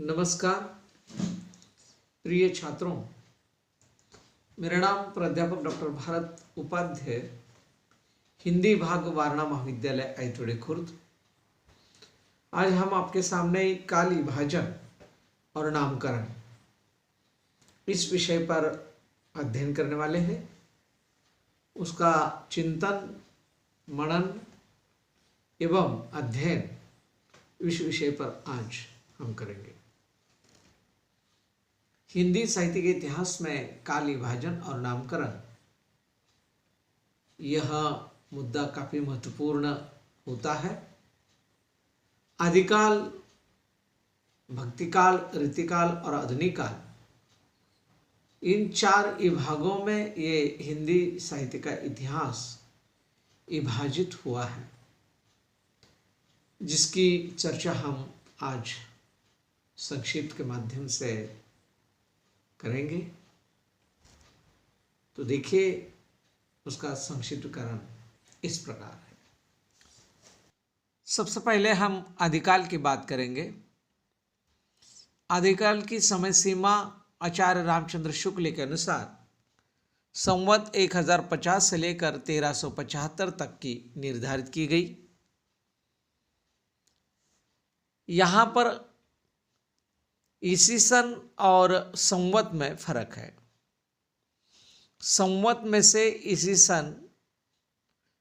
नमस्कार प्रिय छात्रों, मेरा नाम प्राध्यापक डॉक्टर भारत उपाध्याय, हिंदी भाग वारणा महाविद्यालय ऐतोड़े खुर्द। आज हम आपके सामने काली भाजन और नामकरण इस विषय पर अध्ययन करने वाले हैं। उसका चिंतन, मनन एवं अध्ययन इस विषय पर आज हम करेंगे। हिंदी साहित्य के इतिहास में काली भाजन और नामकरण यह मुद्दा काफी महत्वपूर्ण होता है। आदिकाल, भक्तिकाल, रीतिकाल और आधुनिक काल, इन चार विभागों में ये हिंदी साहित्य का इतिहास विभाजित हुआ है, जिसकी चर्चा हम आज संक्षिप्त के माध्यम से करेंगे। तो देखिए, उसका संक्षिप्तकरण इस प्रकार है। सबसे पहले हम आदिकाल की बात करेंगे। आदिकाल की समय सीमा आचार्य रामचंद्र शुक्ल के अनुसार संवत 1050 से लेकर 1375 तक की निर्धारित की गई। यहाँ पर ईसी सन और संवत में फर्क है। संवत में से ईसी सन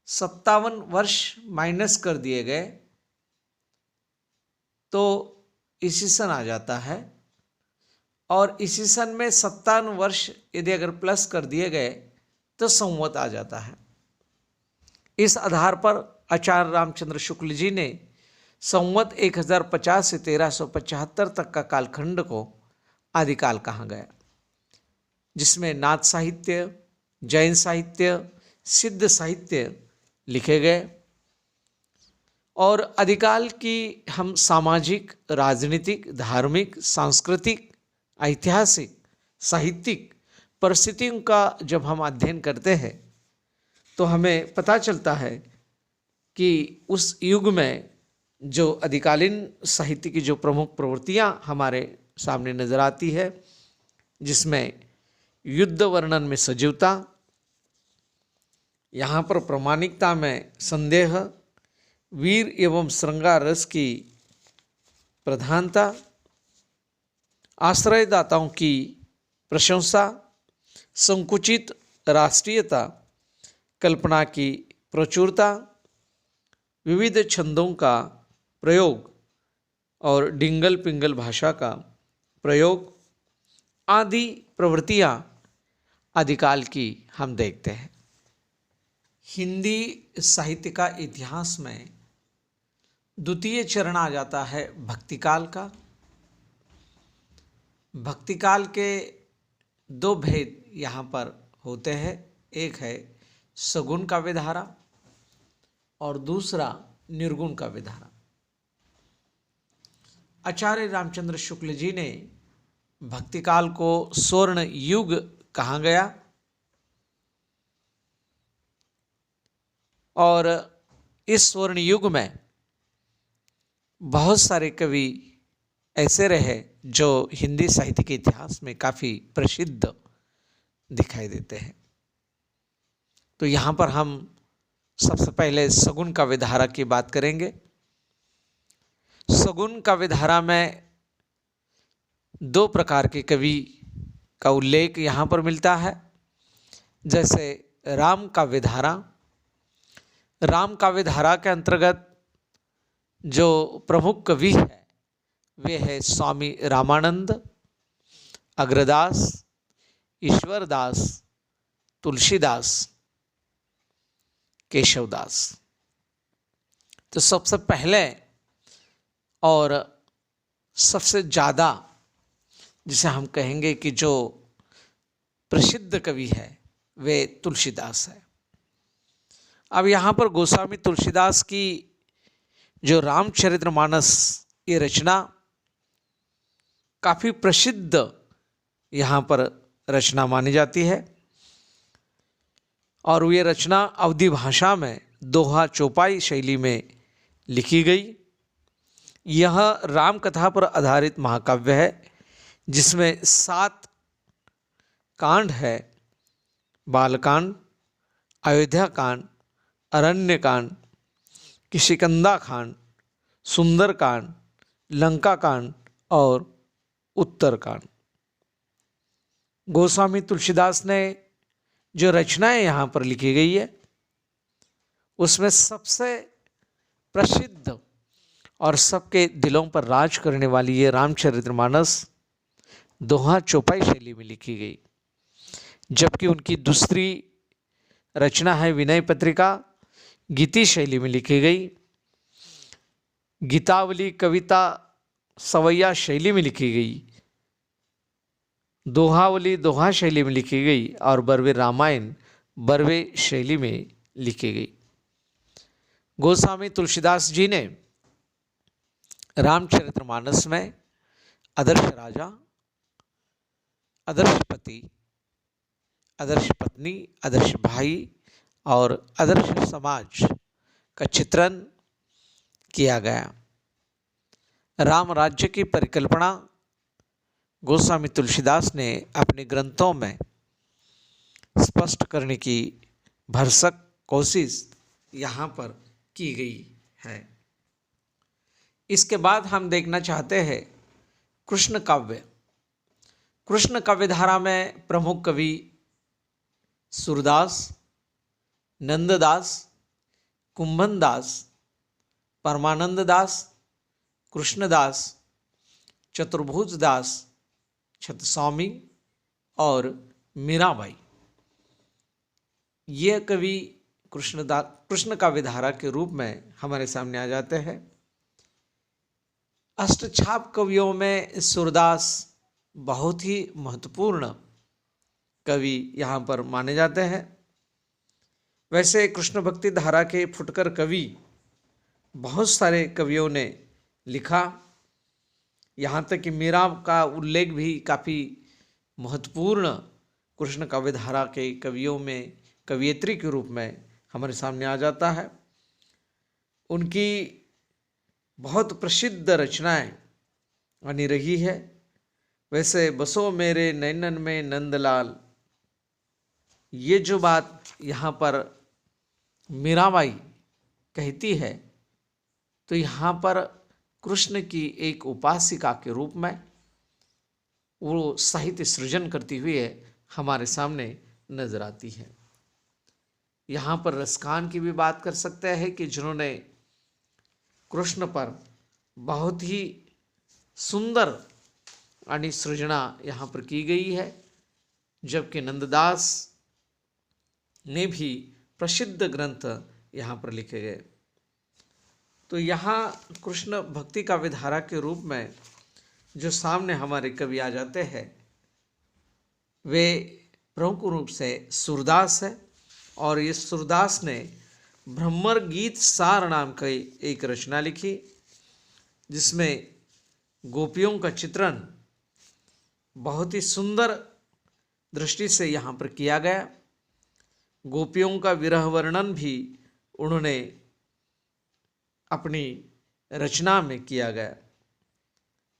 57 वर्ष माइनस कर दिए गए तो ईसी सन आ जाता है, और ईसी सन में 57 वर्ष यदि अगर प्लस कर दिए गए तो संवत आ जाता है। इस आधार पर आचार्य रामचंद्र शुक्ल जी ने संवत 1050 से 1375 तक का कालखंड को आदिकाल कहा गया, जिसमें नाथ साहित्य, जैन साहित्य, सिद्ध साहित्य लिखे गए। और आदिकाल की हम सामाजिक, राजनीतिक, धार्मिक, सांस्कृतिक, ऐतिहासिक, साहित्यिक परिस्थितियों का जब हम अध्ययन करते हैं तो हमें पता चलता है कि उस युग में जो आदिकालीन साहित्य की जो प्रमुख प्रवृत्तियां हमारे सामने नजर आती है, जिसमें युद्ध वर्णन में सजीवता, यहाँ पर प्रामाणिकता में संदेह, वीर एवं श्रृंगार रस की प्रधानता, आश्रयदाताओं की प्रशंसा, संकुचित राष्ट्रीयता, कल्पना की प्रचुरता, विविध छंदों का प्रयोग और डिंगल पिंगल भाषा का प्रयोग आदि प्रवृत्तियां आदिकाल की हम देखते हैं। हिंदी साहित्य का इतिहास में द्वितीय चरण आ जाता है भक्तिकाल का। भक्तिकाल के दो भेद यहाँ पर होते हैं। एक है सगुण काव्य धारा और दूसरा निर्गुण काव्य धारा। आचार्य रामचंद्र शुक्ल जी ने भक्तिकाल को स्वर्ण युग कहा गया, और इस स्वर्ण युग में बहुत सारे कवि ऐसे रहे जो हिंदी साहित्य के इतिहास में काफ़ी प्रसिद्ध दिखाई देते हैं। तो यहाँ पर हम सबसे पहले सगुण काव्य धारा की बात करेंगे। सगुण काव्य धारा में दो प्रकार के कवि का उल्लेख यहाँ पर मिलता है। जैसे राम काव्य धारा। राम काव्य धारा के अंतर्गत जो प्रमुख कवि है वे है स्वामी रामानंद, अग्रदास, ईश्वरदास, तुलसीदास, केशवदास। तो सबसे पहले और सबसे ज़्यादा जिसे हम कहेंगे कि जो प्रसिद्ध कवि है वे तुलसीदास है। अब यहाँ पर गोस्वामी तुलसीदास की जो रामचरितमानस ये रचना काफ़ी प्रसिद्ध यहाँ पर रचना मानी जाती है, और ये रचना अवधी भाषा में दोहा चौपाई शैली में लिखी गई। यह राम कथा पर आधारित महाकाव्य है जिसमें 7 कांड है। बालकांड, अयोध्या कांड, अरण्य कांड, किष्किंधा कांड, सुंदर कांड, लंका कांड और उत्तर कांड। गोस्वामी तुलसीदास ने जो रचनाएं यहाँ पर लिखी गई है उसमें सबसे प्रसिद्ध और सबके दिलों पर राज करने वाली ये रामचरितमानस दोहा चौपाई शैली में लिखी गई, जबकि उनकी दूसरी रचना है विनय पत्रिका, गीति शैली में लिखी गई। गीतावली कविता सवैया शैली में लिखी गई। दोहावली दोहा शैली में लिखी गई और बरवे रामायण बरवे शैली में लिखी गई। गोस्वामी तुलसीदास जी ने रामचरितमानस में आदर्श राजा, आदर्श पति, आदर्श पत्नी, आदर्श भाई और आदर्श समाज का चित्रण किया गया। राम राज्य की परिकल्पना गोस्वामी तुलसीदास ने अपने ग्रंथों में स्पष्ट करने की भरसक कोशिश यहाँ पर की गई है। इसके बाद हम देखना चाहते हैं कृष्ण काव्य। कृष्ण काव्य धारा में प्रमुख कवि सूरदास, नंददास, कुंभनदास, परमानंद दास, कृष्णदास, चतुर्भुज दास, छत्रस्वामी और मीराबाई। ये कवि कृष्ण काव्य धारा के रूप में हमारे सामने आ जाते हैं। अष्टछाप कवियों में सूरदास बहुत ही महत्वपूर्ण कवि यहाँ पर माने जाते हैं। वैसे कृष्ण भक्ति धारा के फुटकर कवि बहुत सारे कवियों ने लिखा, यहाँ तक कि मीरा का उल्लेख भी काफ़ी महत्वपूर्ण कृष्ण काव्य धारा के कवियों में कवियत्री के रूप में हमारे सामने आ जाता है। उनकी बहुत प्रसिद्ध रचनाएं बनी रही है। वैसे बसो मेरे नैनन में नंदलाल, ये जो बात यहाँ पर मीराबाई कहती है तो यहाँ पर कृष्ण की एक उपासिका के रूप में वो साहित्य सृजन करती हुई हमारे सामने नजर आती है। यहाँ पर रसकान की भी बात कर सकते हैं कि जिन्होंने कृष्ण पर बहुत ही सुंदर आणि सृजना यहाँ पर की गई है, जबकि नंददास ने भी प्रसिद्ध ग्रंथ यहाँ पर लिखे गए। तो यहाँ कृष्ण भक्ति का विधारा के रूप में जो सामने हमारे कवि आ जाते हैं वे प्रमुख रूप से सूरदास है। और ये सूरदास ने भ्रमर गीत सार नाम की एक रचना लिखी जिसमें गोपियों का चित्रण बहुत ही सुंदर दृष्टि से यहाँ पर किया गया। गोपियों का विरह वर्णन भी उन्होंने अपनी रचना में किया गया।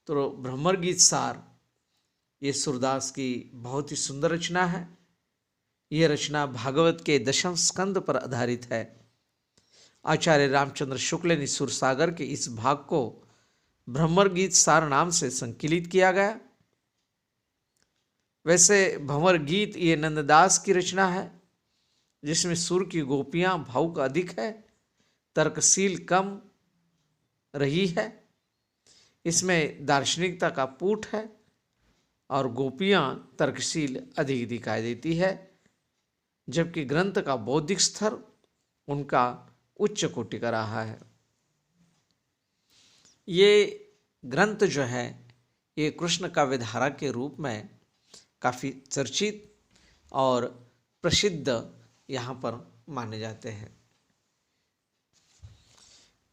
तो भ्रमर गीत सार ये सूरदास की बहुत ही सुंदर रचना है। यह रचना भागवत के 10वें स्कंद पर आधारित है। आचार्य रामचंद्र शुक्ल ने सुरसागर के इस भाग को भ्रमर गीत सार नाम से संकलित किया गया। वैसे भंवर गीत ये नंददास की रचना है जिसमें सुर की गोपियां भावुक अधिक है, तर्कशील कम रही है। इसमें दार्शनिकता का पूट है और गोपियां तर्कशील अधिक दिखाई देती है, जबकि ग्रंथ का बौद्धिक स्तर उनका उच्च कोटि का रहा है। ये ग्रंथ जो है ये कृष्ण काव्य धारा के रूप में काफ़ी चर्चित और प्रसिद्ध यहाँ पर माने जाते हैं।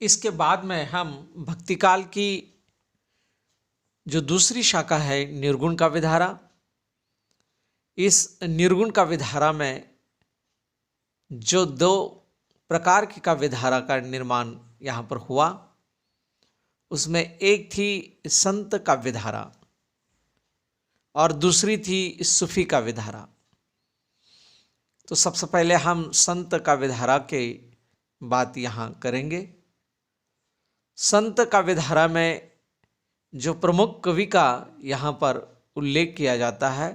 इसके बाद में हम भक्तिकाल की जो दूसरी शाखा है निर्गुण काव्य धारा, इस निर्गुण काव्य धारा में जो 2 प्रकार की काव्य धारा का निर्माण यहाँ पर हुआ उसमें एक थी संत काव्यधारा और दूसरी थी सूफी काव्यधारा। तो सबसे पहले हम संत काव्यधारा के बात यहाँ करेंगे। संत काव्यधारा में जो प्रमुख कवि का यहाँ पर उल्लेख किया जाता है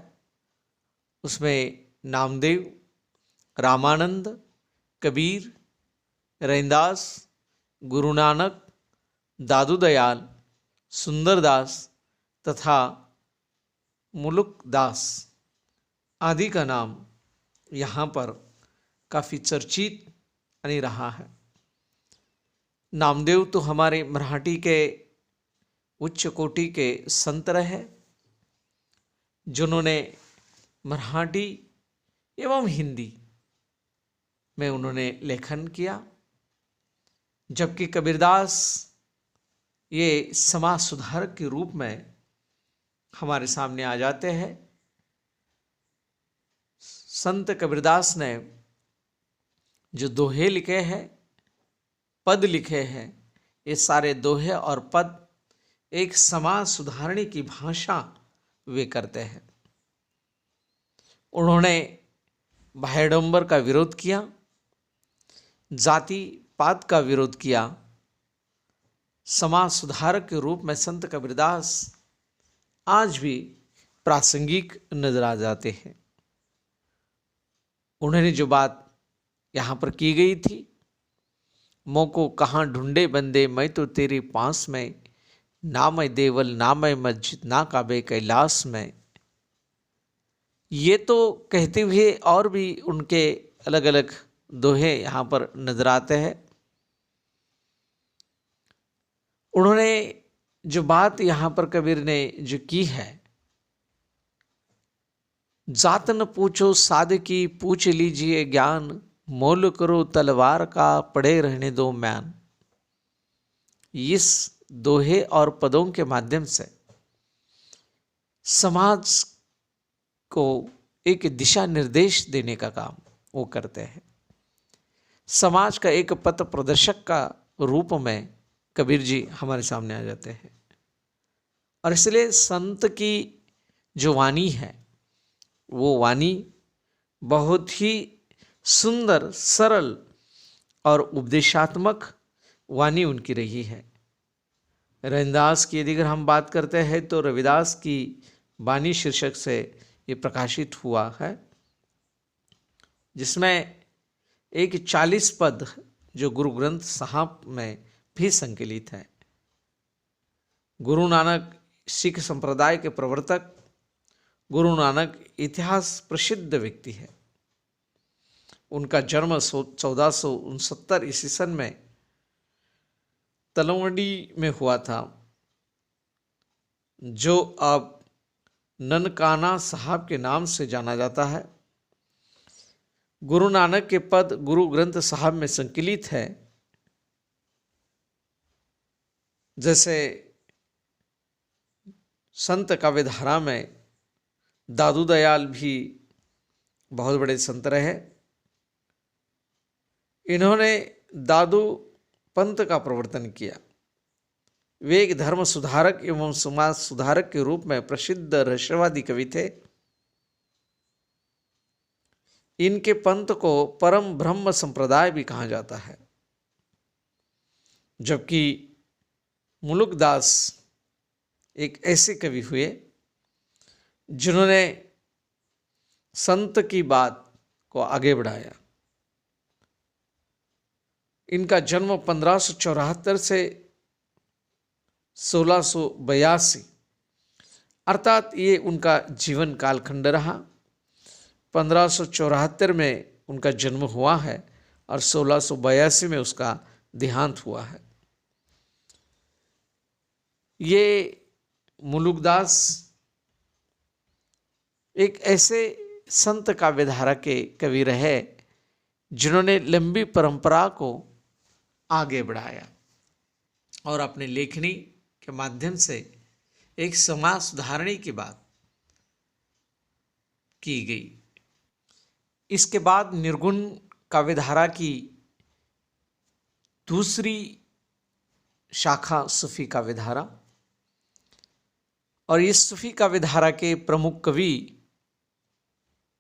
उसमें नामदेव, रामानंद, कबीर, रैनदास, गुरु नानक, दादू दयाल, सुंदरदास तथा मुलुकदास आदि का नाम यहाँ पर काफ़ी चर्चित नहीं रहा है। नामदेव तो हमारे मराठी के उच्च कोटि के संत रहे, जिन्होंने मराठी एवं हिंदी में उन्होंने लेखन किया, जबकि कबीरदास ये समाज सुधारक के रूप में हमारे सामने आ जाते हैं। संत कबीरदास ने जो दोहे लिखे हैं, पद लिखे हैं, ये सारे दोहे और पद एक समाज सुधारने की भाषा वे करते हैं। उन्होंने बाह्याडंबर का विरोध किया, जाति पात का विरोध किया। समाज सुधारक के रूप में संत कबीरदास आज भी प्रासंगिक नजर आ जाते हैं। उन्होंने जो बात यहाँ पर की गई थी, मोको कहाँ ढूंढे बंदे मैं तो तेरे पास में, ना मैं देवल ना मैं मस्जिद ना काबे कैलाश में, ये तो कहते हुए और भी उनके अलग अलग दोहे यहाँ पर नजर आते हैं। उन्होंने जो बात यहाँ पर कबीर ने जो की है, जात न पूछो साध की पूछ लीजिए ज्ञान, मोल करो तलवार का पड़े रहने दो म्यान। इस दोहे और पदों के माध्यम से समाज को एक दिशा निर्देश देने का काम वो करते हैं। समाज का एक पथ प्रदर्शक का रूप में कबीर जी हमारे सामने आ जाते हैं। और इसलिए संत की जो वाणी है, वो वाणी बहुत ही सुंदर, सरल और उपदेशात्मक वाणी उनकी रही है। रैनदास की यदि अगर हम बात करते हैं तो रविदास की वाणी शीर्षक से ये प्रकाशित हुआ है, जिसमें एक 40 पद जो गुरु ग्रंथ साहब में भी संकलित है। गुरु नानक सिख संप्रदाय के प्रवर्तक, गुरु नानक इतिहास प्रसिद्ध व्यक्ति है। उनका जन्म 1469 ईस्वी सन में तलवंडी में हुआ था, जो अब ननकाना साहब के नाम से जाना जाता है। गुरु नानक के पद गुरु ग्रंथ साहब में संकलित है। जैसे संत काव्यधारा में दादू दयाल भी बहुत बड़े संत रहे। इन्होंने दादू पंथ का प्रवर्तन किया। वे एक धर्म सुधारक एवं समाज सुधारक के रूप में प्रसिद्ध रहस्यवादी कवि थे। इनके पंथ को परम ब्रह्म संप्रदाय भी कहा जाता है। जबकि मुलुकदास एक ऐसे कवि हुए जिन्होंने संत की बात को आगे बढ़ाया। इनका जन्म 1574 से 1682 अर्थात ये उनका जीवन कालखंड रहा। 1574 में उनका जन्म हुआ है और 1682 में उसका देहांत हुआ है। ये मुलुकदास एक ऐसे संत काव्यधारा के कवि रहे जिन्होंने लंबी परंपरा को आगे बढ़ाया और अपने लेखनी के माध्यम से एक समाज सुधारने की बात की गई। इसके बाद निर्गुण काव्यधारा की दूसरी शाखा सूफी काव्य धारा, और इस सूफी काव्य धारा के प्रमुख कवि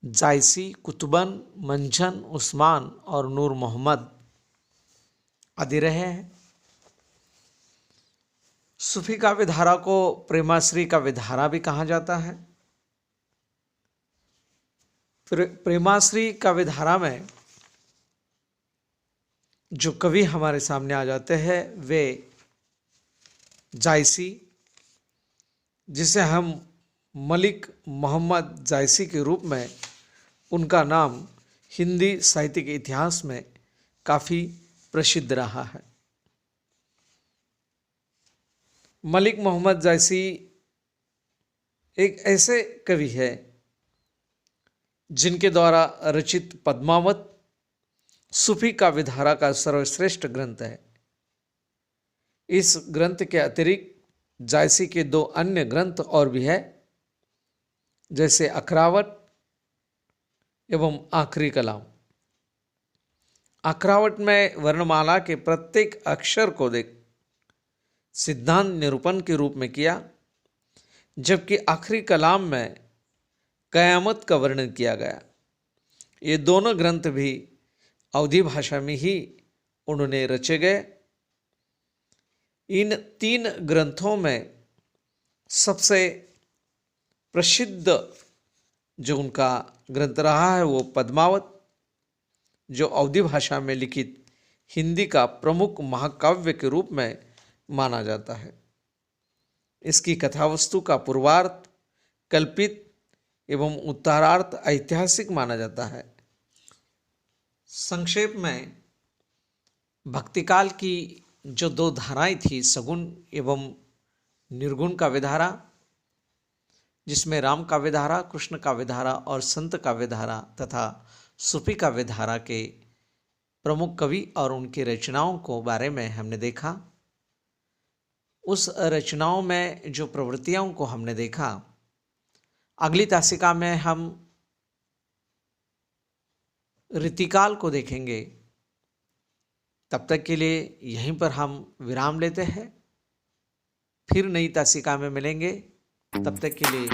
जायसी, कुतुबन, मंझन, उस्मान और नूर मोहम्मद आदि रहे हैं। सूफी काव्य धारा को प्रेमाश्री काव्य धारा भी कहा जाता है। प्रेमाश्री काव्य धारा में जो कवि हमारे सामने आ जाते हैं वे जायसी, जिसे हम मलिक मोहम्मद जायसी के रूप में, उनका नाम हिंदी साहित्य के इतिहास में काफ़ी प्रसिद्ध रहा है। मलिक मोहम्मद जायसी एक ऐसे कवि है जिनके द्वारा रचित पद्मावत सूफी काव्य धारा का सर्वश्रेष्ठ ग्रंथ है। इस ग्रंथ के अतिरिक्त जायसी के 2 अन्य ग्रंथ और भी है, जैसे अखरावट एवं आखिरी कलाम। अखरावट में वर्णमाला के प्रत्येक अक्षर को देख सिद्धांत निरूपण के रूप में किया, जबकि आखिरी कलाम में कयामत का वर्णन किया गया। ये दोनों ग्रंथ भी अवधी भाषा में ही उन्होंने रचे गए। इन 3 ग्रंथों में सबसे प्रसिद्ध जो उनका ग्रंथ रहा है वो पद्मावत, जो अवधी भाषा में लिखित हिंदी का प्रमुख महाकाव्य के रूप में माना जाता है। इसकी कथावस्तु का पूर्वार्ध कल्पित एवं उत्तरार्ध ऐतिहासिक माना जाता है। संक्षेप में भक्तिकाल की जो 2 धाराएं थी, सगुण एवं निर्गुण काव्य धारा, जिसमें राम काव्य धारा, कृष्ण काव्य धारा और संत काव्य धारा तथा सूफी काव्य धारा के प्रमुख कवि और उनकी रचनाओं को बारे में हमने देखा। उस रचनाओं में जो प्रवृत्तियों को हमने देखा, अगली तासिका में हम रीतिकाल को देखेंगे। तब तक के लिए यहीं पर हम विराम लेते हैं, फिर नई तासिका में मिलेंगे। तब तक के लिए